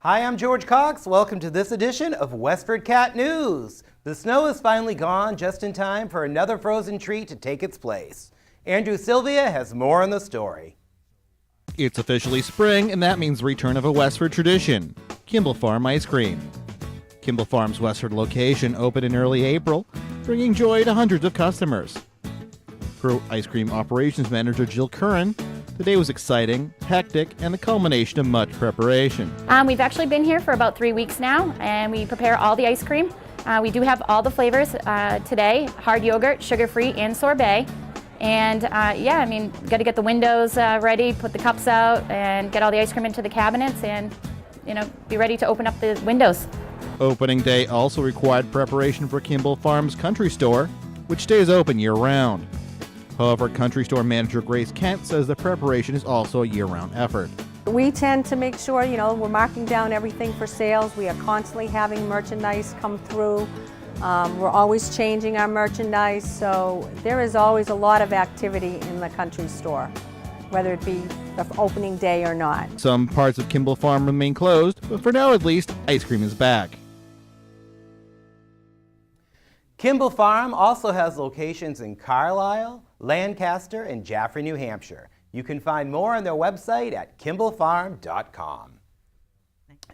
Hi, I'm George Cox. Welcome to this edition of WestfordCAT News. The snow is finally gone just in time for another frozen treat to take its place. Andrew Sylvia has more on the story. It's officially spring, and that means the return of a Westford tradition, Kimball Farm ice cream. Kimball Farm's Westford location opened in early April, bringing joy to hundreds of customers. For ice cream operations manager Jill Curran, the day was exciting, hectic, and the culmination of much preparation. We've actually been here for about 3 weeks now, and we prepare all the ice cream. We do have all the flavors today: hard yogurt, sugar-free, and sorbet. And got to get the windows ready, put the cups out, and get all the ice cream into the cabinets, and be ready to open up the windows. Opening day also required preparation for Kimball Farm's country store, which stays open year-round. However, country store manager Grace Kent says the preparation is also a year-round effort. We tend to make sure, we're marking down everything for sales. We are constantly having merchandise come through. We're always changing our merchandise, so there is always a lot of activity in the country store, whether it be the opening day or not. Some parts of Kimball Farm remain closed, but for now at least, ice cream is back. Kimball Farm also has locations in Carlisle, Lancaster, and Jaffrey, New Hampshire. You can find more on their website at kimballfarm.com.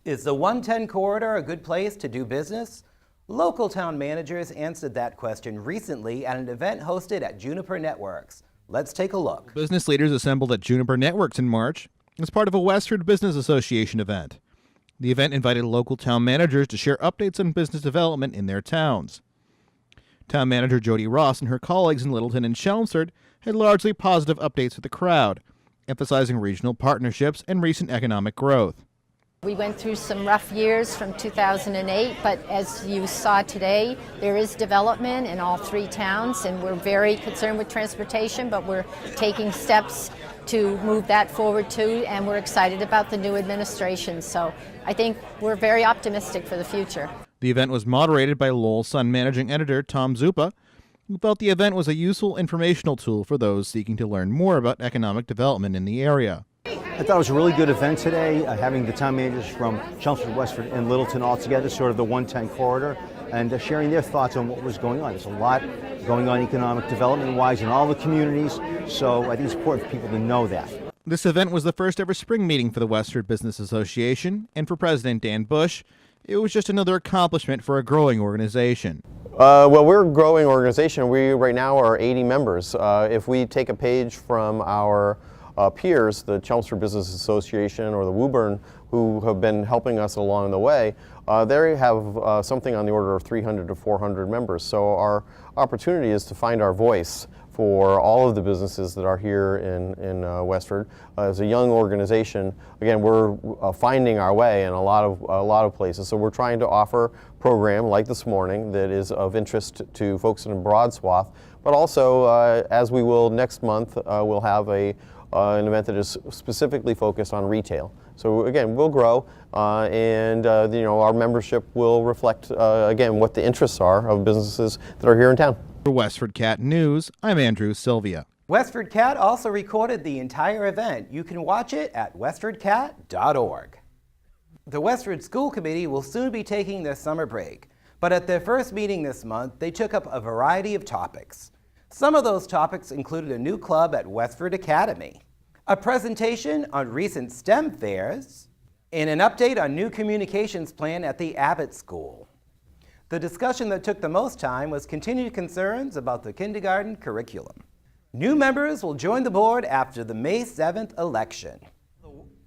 Is the 110 corridor a good place to do business? Local town managers answered that question recently at an event hosted at Juniper Networks. Let's take a look. Business leaders assembled at Juniper Networks in March as part of a Westford Business Association event. The event invited local town managers to share updates on business development in their towns. Town manager Jody Ross and her colleagues in Littleton and Chelmsford had largely positive updates for the crowd, emphasizing regional partnerships and recent economic growth. We went through some rough years from 2008, but as you saw today, there is development in all three towns, and we're very concerned with transportation, but we're taking steps to move that forward too, and we're excited about the new administration. So I think we're very optimistic for the future. The event was moderated by Lowell Sun managing editor Tom Zupa, who felt the event was a useful informational tool for those seeking to learn more about economic development in the area. I thought it was a really good event today, having the town managers from Chelmsford, Westford, and Littleton all together, sort of the 110 corridor, and sharing their thoughts on what was going on. There's a lot going on economic development-wise in all the communities, so I think it's important for people to know that. This event was the first ever spring meeting for the Westford Business Association, and for President Dan Bush, it was just another accomplishment for a growing organization. Well, we're a growing organization. We right now are 80 members. If we take a page from our peers, the Chelmsford Business Association or the Woburn, who have been helping us along the way, they have something on the order of 300 to 400 members. So our opportunity is to find our voice for all of the businesses that are here in Westford. As a young organization, again, we're finding our way in a lot of places. So we're trying to offer a program like this morning that is of interest to folks in a broad swath, but also, as we will next month, we'll have an event that is specifically focused on retail. So again, we'll grow, and our membership will reflect again what the interests are of businesses that are here in town. For WestfordCAT News, I'm Andrew Sylvia. WestfordCAT also recorded the entire event. You can watch it at westfordcat.org. The Westford School Committee will soon be taking their summer break, but at their first meeting this month, they took up a variety of topics. Some of those topics included a new club at Westford Academy, a presentation on recent STEM fairs, and an update on new communications plan at the Abbott School. The discussion that took the most time was continued concerns about the kindergarten curriculum. New members will join the board after the May 7th election.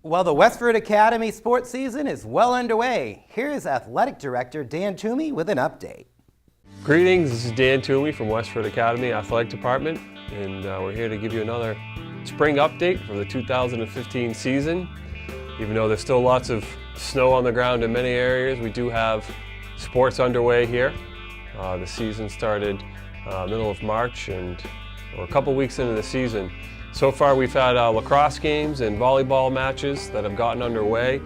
Well, the Westford Academy sports season is well underway. Here's Athletic Director Dan Twomey with an update. Greetings, this is Dan Twomey from Westford Academy Athletic Department, and we're here to give you another spring update for the 2015 season. Even though there's still lots of snow on the ground in many areas, we do have sports underway here. The season started middle of March, and we're a couple weeks into the season. So far we've had lacrosse games and volleyball matches that have gotten underway.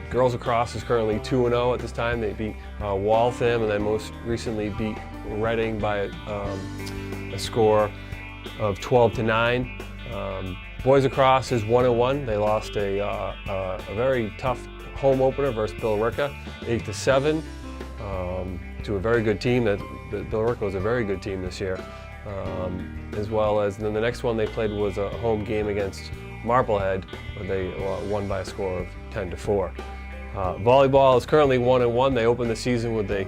Girls lacrosse is currently 2-0 at this time. They beat Waltham, and then most recently beat Reading by a score of 12-9. Boys lacrosse is 1-1. They lost a very tough home opener versus Billerica, 8-7, to a very good team. That Billerica was a very good team this year, as well as then the next one they played was a home game against Marblehead, where they won by a score of 10-4. Volleyball is currently 1-1. They opened the season with an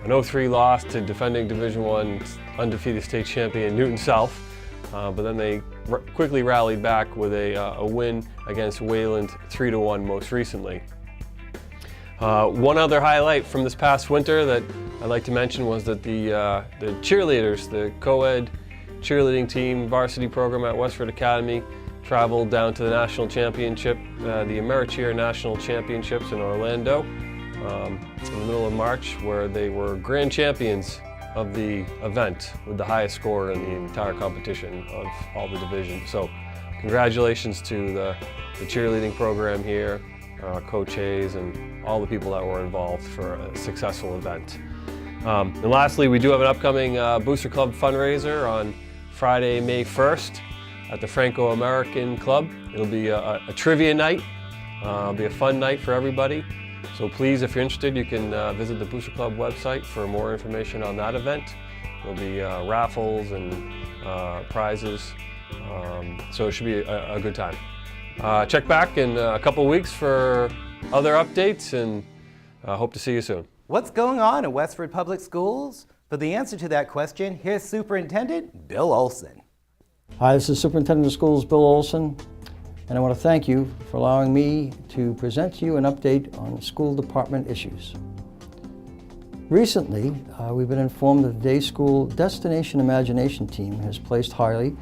0-3 loss to defending Division I undefeated state champion Newton South, but then they quickly rallied back with a win against Wayland 3-1 most recently. One other highlight from this past winter that I'd like to mention was that the cheerleaders, the co-ed cheerleading team varsity program at Westford Academy, traveled down to the national championship, the AmeriCheer National Championships in Orlando in the middle of March, where they were grand champions of the event with the highest score in the entire competition of all the divisions. So congratulations to the cheerleading program here, Coach Hayes, and all the people that were involved for a successful event. And lastly, we do have an upcoming Booster Club fundraiser on Friday, May 1st. At the Franco-American Club. It'll be a trivia night. It'll be a fun night for everybody. So please, if you're interested, you can visit the Booster Club website for more information on that event. There'll be raffles and prizes, so it should be a good time. Check back in a couple weeks for other updates, and hope to see you soon. What's going on in Westford Public Schools? For the answer to that question, here's Superintendent Bill Olson. Hi, this is Superintendent of Schools Bill Olson, and I want to thank you for allowing me to present to you an update on school department issues. Recently, we've been informed that the day school Destination Imagination team has placed highly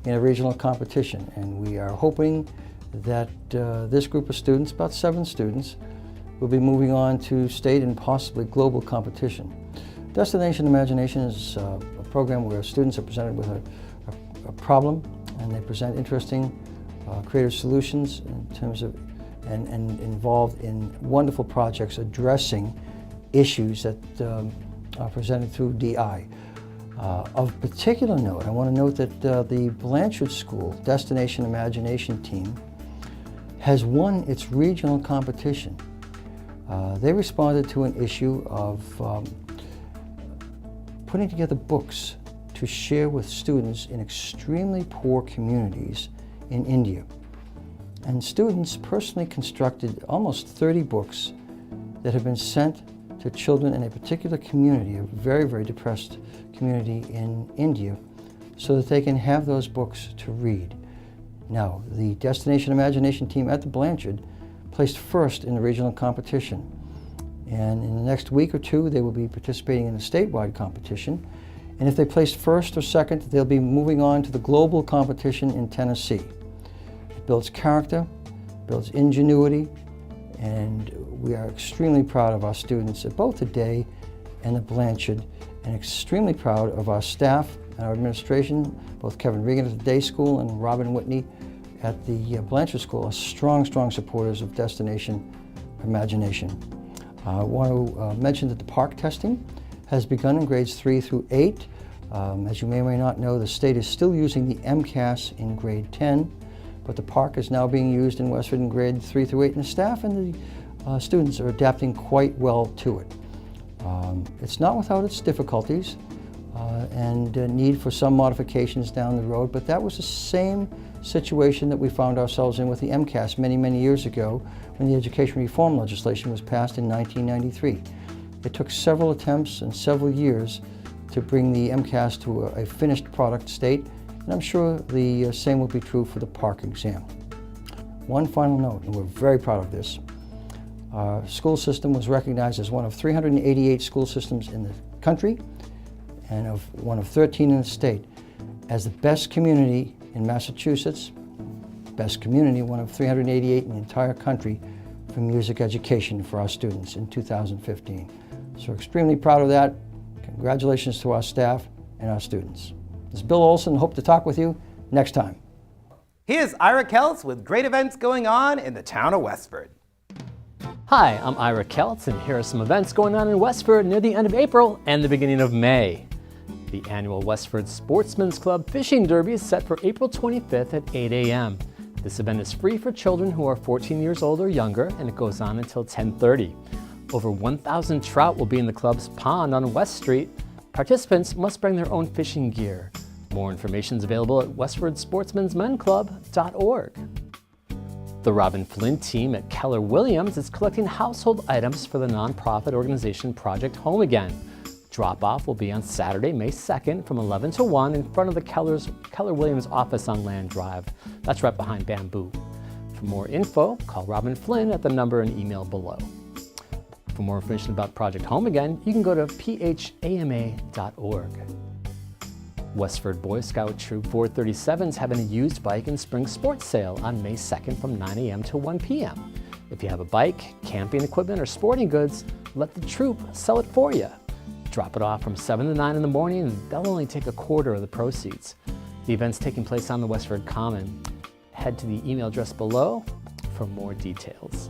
in a regional competition, and we are hoping that this group of students, about 7 students, will be moving on to state and possibly global competition. Destination Imagination is a program where students are presented with a problem, and they present interesting creative solutions in terms of and involved in wonderful projects addressing issues that are presented through DI. Of particular note, I want to note that the Blanchard School Destination Imagination team has won its regional competition. They responded to an issue of putting together books to share with students in extremely poor communities in India. And students personally constructed almost 30 books that have been sent to children in a particular community, a very, very depressed community in India, so that they can have those books to read. Now, the Destination Imagination team at the Blanchard placed first in the regional competition. And in the next week or two, they will be participating in a statewide competition. And if they place first or second, they'll be moving on to the global competition in Tennessee. It builds character, builds ingenuity, and we are extremely proud of our students at both the Day and the Blanchard, and extremely proud of our staff and our administration, both Kevin Regan at the Day School and Robin Whitney at the Blanchard School, are strong, strong supporters of Destination Imagination. I want to mention that the park testing has begun in grades 3 through 8. As you may or may not know, the state is still using the MCAS in grade 10, but the park is now being used in Westford in grade 3 through 8, and the staff and the students are adapting quite well to it. It's not without its difficulties and need for some modifications down the road, but that was the same situation that we found ourselves in with the MCAS many, many years ago when the education reform legislation was passed in 1993. It took several attempts and several years to bring the MCAS to a finished product state, and I'm sure the same will be true for the park exam. One final note, and we're very proud of this. Our school system was recognized as one of 388 school systems in the country and of one of 13 in the state as the best community in Massachusetts, best community, one of 388 in the entire country for music education for our students in 2015. So we're extremely proud of that. Congratulations to our staff and our students. This is Bill Olson. Hope to talk with you next time. Here's Ira Keltz with great events going on in the town of Westford. Hi, I'm Ira Keltz, and here are some events going on in Westford near the end of April and the beginning of May. The annual Westford Sportsman's Club Fishing Derby is set for April 25th at 8 a.m. This event is free for children who are 14 years old or younger, and it goes on until 10:30. Over 1,000 trout will be in the club's pond on West Street. Participants must bring their own fishing gear. More information is available at westfordsportsmensmenclub.org. The Robin Flynn team at Keller Williams is collecting household items for the nonprofit organization Project Home Again. Drop-off will be on Saturday, May 2nd from 11 to 1 in front of the Keller Williams office on Land Drive. That's right behind Bamboo. For more info, call Robin Flynn at the number and email below. For more information about Project Home Again, you can go to phama.org. Westford Boy Scout Troop 437 is having a used bike and spring sports sale on May 2nd from 9 a.m. to 1 p.m. If you have a bike, camping equipment, or sporting goods, let the troop sell it for you. Drop it off from 7 to 9 in the morning and they'll only take a quarter of the proceeds. The event's taking place on the Westford Common. Head to the email address below for more details.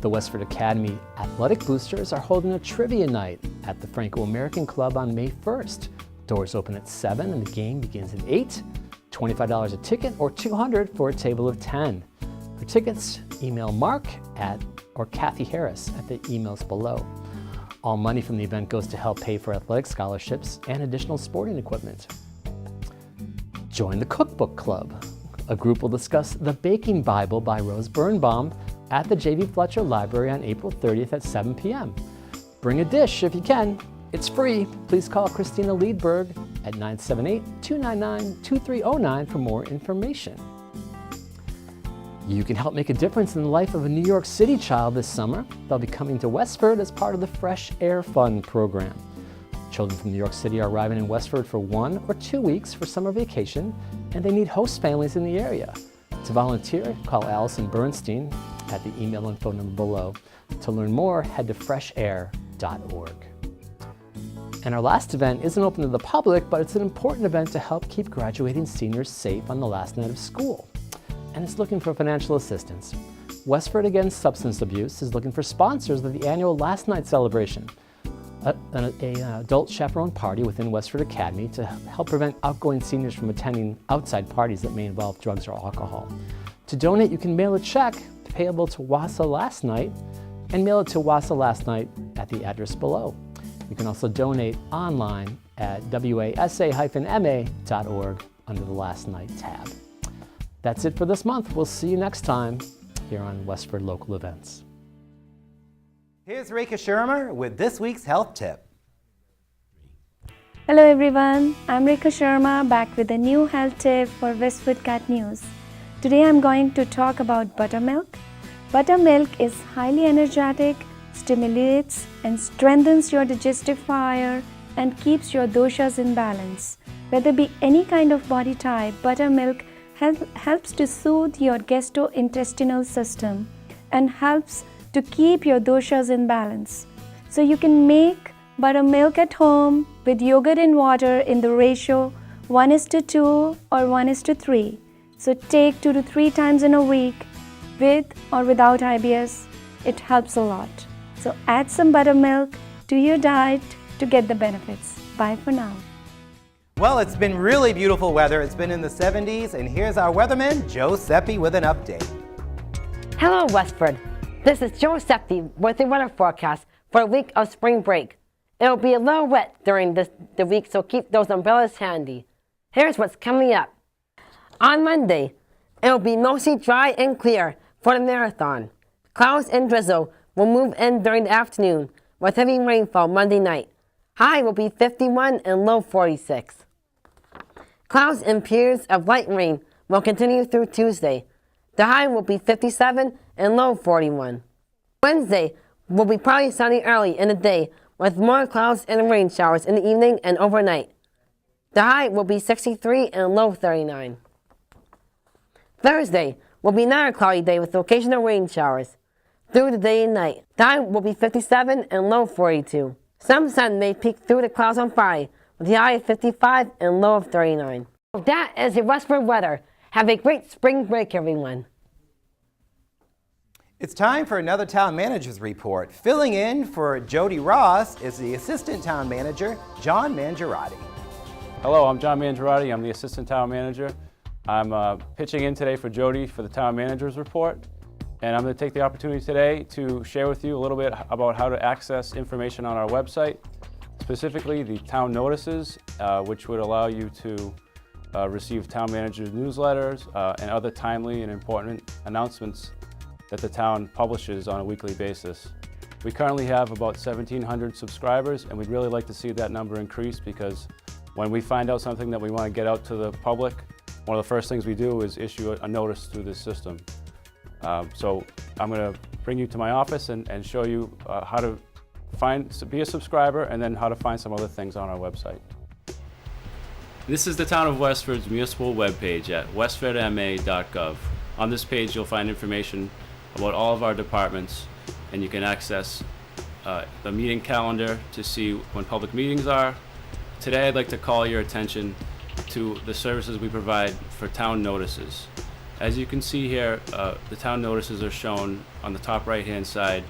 The Westford Academy Athletic Boosters are holding a trivia night at the Franco-American Club on May 1st. Doors open at 7 and the game begins at 8. $25 a ticket or $200 for a table of 10. For tickets, email Mark or Kathy Harris at the emails below. All money from the event goes to help pay for athletic scholarships and additional sporting equipment. Join the Cookbook Club. A group will discuss The Baking Bible by Rose Birnbaum at the J.V. Fletcher Library on April 30th at 7 p.m. Bring a dish if you can. It's free. Please call Christina Liedberg at 978-299-2309 for more information. You can help make a difference in the life of a New York City child this summer. They'll be coming to Westford as part of the Fresh Air Fund program. Children from New York City are arriving in Westford for 1 or 2 weeks for summer vacation, and they need host families in the area. To volunteer, call Allison Bernstein at the email and phone number below. To learn more, head to freshair.org. And our last event isn't open to the public, but it's an important event to help keep graduating seniors safe on the last night of school. And it's looking for financial assistance. Westford Against Substance Abuse is looking for sponsors of the annual Last Night celebration, an adult chaperone party within Westford Academy to help prevent outgoing seniors from attending outside parties that may involve drugs or alcohol. To donate, you can mail a check payable to WASA Last Night and mail it to WASA Last Night at the address below. You can also donate online at wasa-ma.org under the Last Night tab. That's it for this month. We'll see you next time here on Westford Local Events. Here's Reka Shermer with this week's health tip. Hello everyone, I'm Reka Sharma back with a new health tip for WestfordCAT News. Today I'm going to talk about buttermilk. Buttermilk is highly energetic, stimulates and strengthens your digestive fire and keeps your doshas in balance. Whether be any kind of body type, buttermilk helps to soothe your gastrointestinal system and helps to keep your doshas in balance. So you can make buttermilk at home with yogurt and water in the ratio 1:2 or 1:3. So take 2 to 3 times in a week with or without IBS. It helps a lot. So add some buttermilk to your diet to get the benefits. Bye for now. Well, it's been really beautiful weather. It's been in the 70s, and here's our weatherman, Joe Seppi, with an update. Hello, Westford. This is Joe Seppi with the weather forecast for a week of spring break. It'll be a little wet during the week, so keep those umbrellas handy. Here's what's coming up. On Monday, it'll be mostly dry and clear for the marathon. Clouds and drizzle will move in during the afternoon with heavy rainfall Monday night. High will be 51 and low 46. Clouds and periods of light rain will continue through Tuesday. The high will be 57 and low 41. Wednesday will be partly sunny early in the day with more clouds and rain showers in the evening and overnight. The high will be 63 and low 39. Thursday will be another cloudy day with occasional rain showers through the day and night. The high will be 57 and low 42. Some sun may peek through the clouds on Friday with the high of 55 and low of 39. That is the Westford weather. Have a great spring break, everyone. It's time for another town manager's report. Filling in for Jody Ross is the assistant town manager, John Mangiarotti. Hello, I'm John Mangiarotti. I'm the assistant town manager. I'm pitching in today for Jody for the Town Manager's Report, and I'm going to take the opportunity today to share with you a little bit about how to access information on our website, specifically the town notices, which would allow you to receive town manager's newsletters and other timely and important announcements that the town publishes on a weekly basis. We currently have about 1,700 subscribers, and we'd really like to see that number increase, because when we find out something that we want to get out to the public, one of the first things we do is issue a notice through this system. So I'm going to bring you to my office and show you how to be a subscriber, and then how to find some other things on our website. This is the Town of Westford's municipal webpage at westfordma.gov. On this page you'll find information about all of our departments, and you can access the meeting calendar to see when public meetings are. Today I'd like to call your attention to the services we provide for town notices. As you can see here, the town notices are shown on the top right hand side,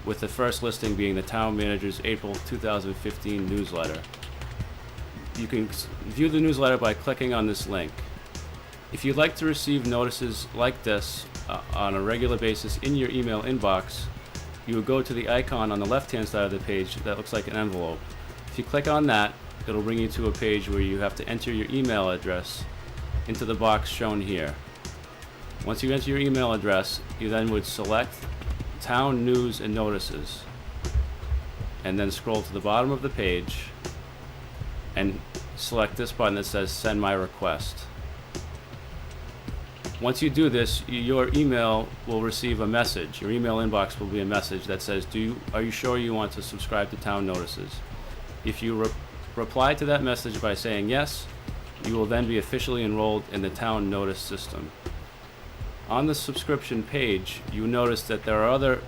with the first listing being the Town Manager's April 2015 newsletter. You can view the newsletter by clicking on this link. If you'd like to receive notices like this on a regular basis in your email inbox, you would go to the icon on the left hand side of the page that looks like an envelope. If you click on that, it'll bring you to a page where you have to enter your email address into the box shown here. Once you enter your email address, you then would select Town News and Notices, and then scroll to the bottom of the page and select this button that says Send My Request. Once you do this, your email will receive a message. Your email inbox will be a message that says, are you sure you want to subscribe to town notices? If you reply to that message by saying yes, you will then be officially enrolled in the town notice system. On the subscription page, you notice that there are other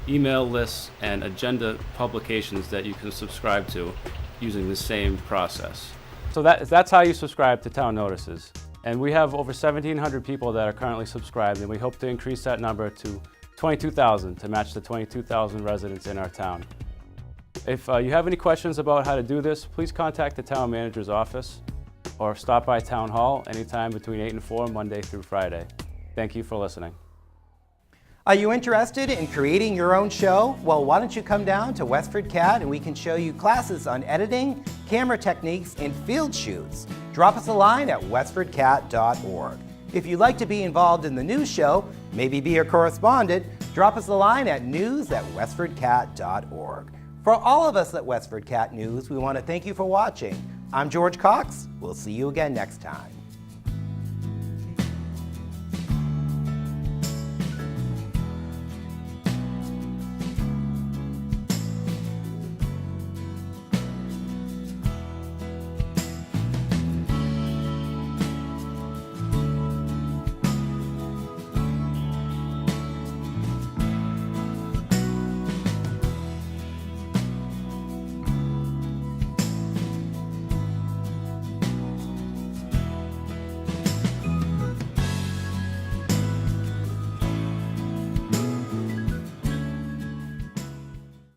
email lists and agenda publications that you can subscribe to using the same process. So that's how you subscribe to town notices. And we have over 1,700 people that are currently subscribed, and we hope to increase that number to 22,000 to match the 22,000 residents in our town. If you have any questions about how to do this, please contact the town manager's office or stop by Town Hall anytime between 8 and 4, Monday through Friday. Thank you for listening. Are you interested in creating your own show? Well, why don't you come down to WestfordCAT and we can show you classes on editing, camera techniques, and field shoots. Drop us a line at westfordcat.org. If you'd like to be involved in the news show, maybe be a correspondent, drop us a line at news@westfordcat.org. For all of us at WestfordCAT News, we want to thank you for watching. I'm George Cox. We'll see you again next time.